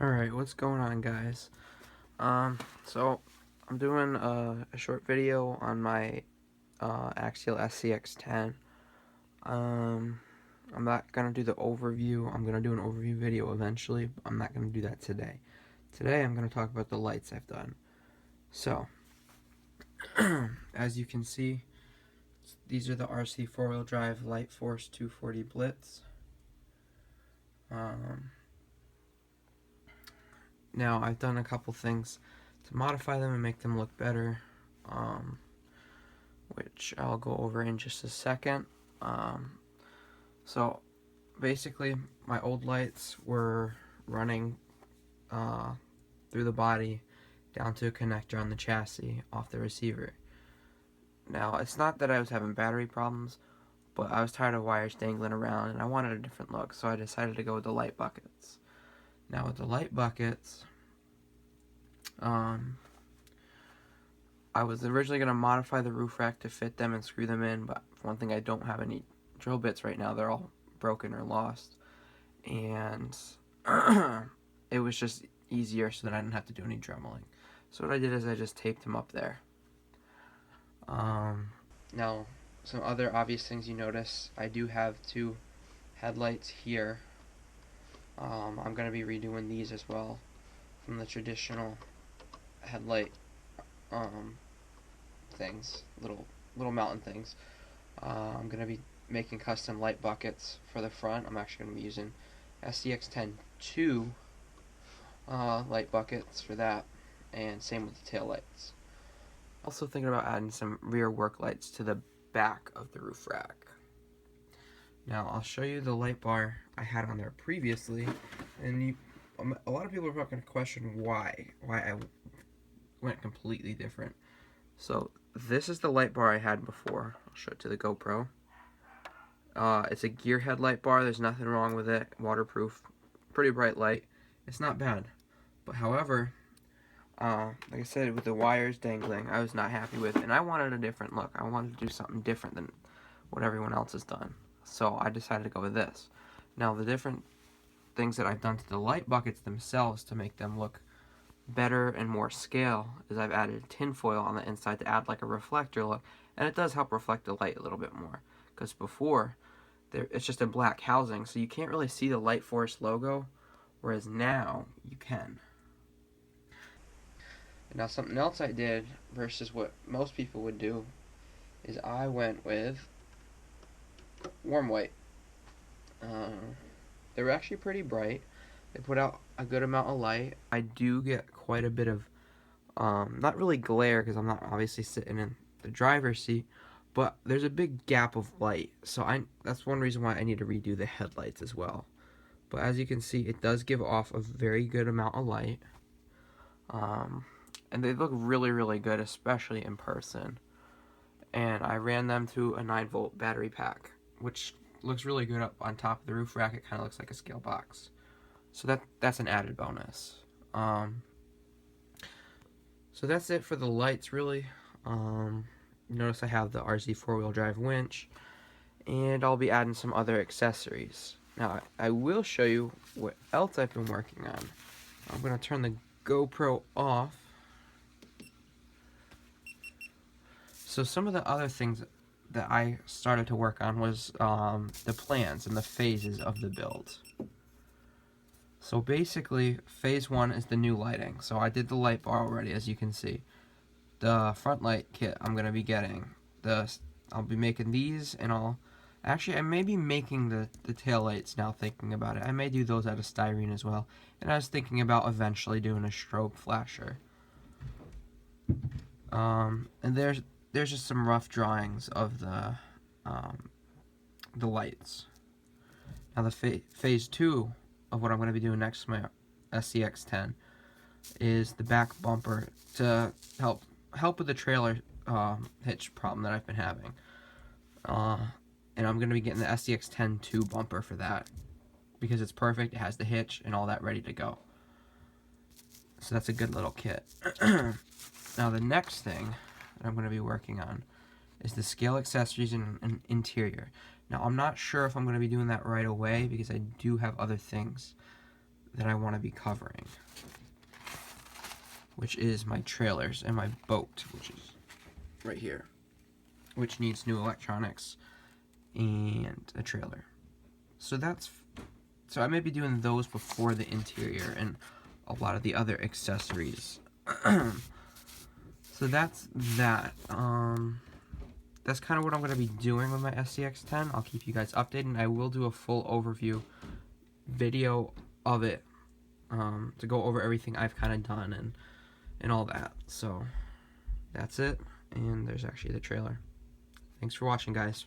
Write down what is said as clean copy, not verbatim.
Alright, what's going on, guys? So I'm doing a short video on my Axial SCX10. I'm not gonna do the overview. I'm gonna do an overview video eventually, but I'm not gonna do that today. Today I'm gonna talk about the lights I've done. So, as you can see, these are the RC 4-wheel drive Light Force 240 Blitz. Now I've done a couple things to modify them and make them look better, which I'll go over in just a second. So basically, my old lights were running through the body down to a connector on the chassis off the receiver. Now, it's not that I was having battery problems, but I was tired of wires dangling around and I wanted a different look, so I decided to go with the light buckets. Now, with the light buckets, I was originally going to modify the roof rack to fit them and screw them in, but for one thing, I don't have any drill bits right now. They're all broken or lost, and it was just easier so that I didn't have to do any dremeling. So what I did is I just taped them up there. Now, some other obvious things you notice, I do have two headlights here. I'm going to be redoing these as well from the traditional headlight things, little mountain things. I'm going to be making custom light buckets for the front. I'm actually going to be using SCX10 light buckets for that, and same with the tail lights. Also thinking about adding some rear work lights to the back of the roof rack. Now I'll show you the light bar I had on there previously, and a lot of people are probably going to question why I went completely different. So this is the light bar I had before. I'll show it to the GoPro. It's a gear head light bar. There's nothing wrong with it. Waterproof, pretty bright light. It's not bad, but however, like I said, with the wires dangling, I was not happy with it, and I wanted a different look. I wanted to do something different than what everyone else has done. So I decided to go with this. Now, the different things that I've done to the light buckets themselves to make them look better and more scale is I've added tinfoil on the inside to add like a reflector look, and it does help reflect the light a little bit more, because before it's just a black housing, so you can't really see the Light Force logo, whereas now you can. Now, something else I did versus what most people would do is I went with warm white. They were actually pretty bright. They put out a good amount of light. I do get quite a bit of, not really glare because I'm not obviously sitting in the driver's seat, but there's a big gap of light. So that's one reason why I need to redo the headlights as well. But as you can see, it does give off a very good amount of light. And they look really, really good, especially in person. And I ran them through a 9-volt battery pack, which looks really good up on top of the roof rack. It kind of looks like a scale box. So that's an added bonus. So that's it for the lights, really. Notice I have the RC 4-wheel drive winch, and I'll be adding some other accessories. Now, I will show you what else I've been working on. I'm going to turn the GoPro off. So some of the other things that I started to work on was the plans and the phases of the build. So basically, phase 1 is the new lighting. So I did the light bar already, as you can see. The front light kit I'm going to be getting. I'll be making these, and I may be making the tail lights now, thinking about it. I may do those out of styrene as well. And I was thinking about eventually doing a strobe flasher. And there's just some rough drawings of the lights. Now the phase 2 of what I'm going to be doing next to my SCX10 is the back bumper to help with the trailer hitch problem that I've been having. And I'm going to be getting the SCX10 bumper for that, because it's perfect. It has the hitch and all that ready to go. So that's a good little kit. Now the next thing that I'm going to be working on is the scale accessories and interior. Now I'm not sure if I'm going to be doing that right away, because I do have other things that I want to be covering, which is my trailers and my boat, which is right here, which needs new electronics and a trailer. So I may be doing those before the interior and a lot of the other accessories. So that's that. That's kind of what I'm going to be doing with my SCX10. I'll keep you guys updated, and I will do a full overview video of it to go over everything I've kind of done and all that. So that's it, and there's actually the trailer. Thanks for watching, guys.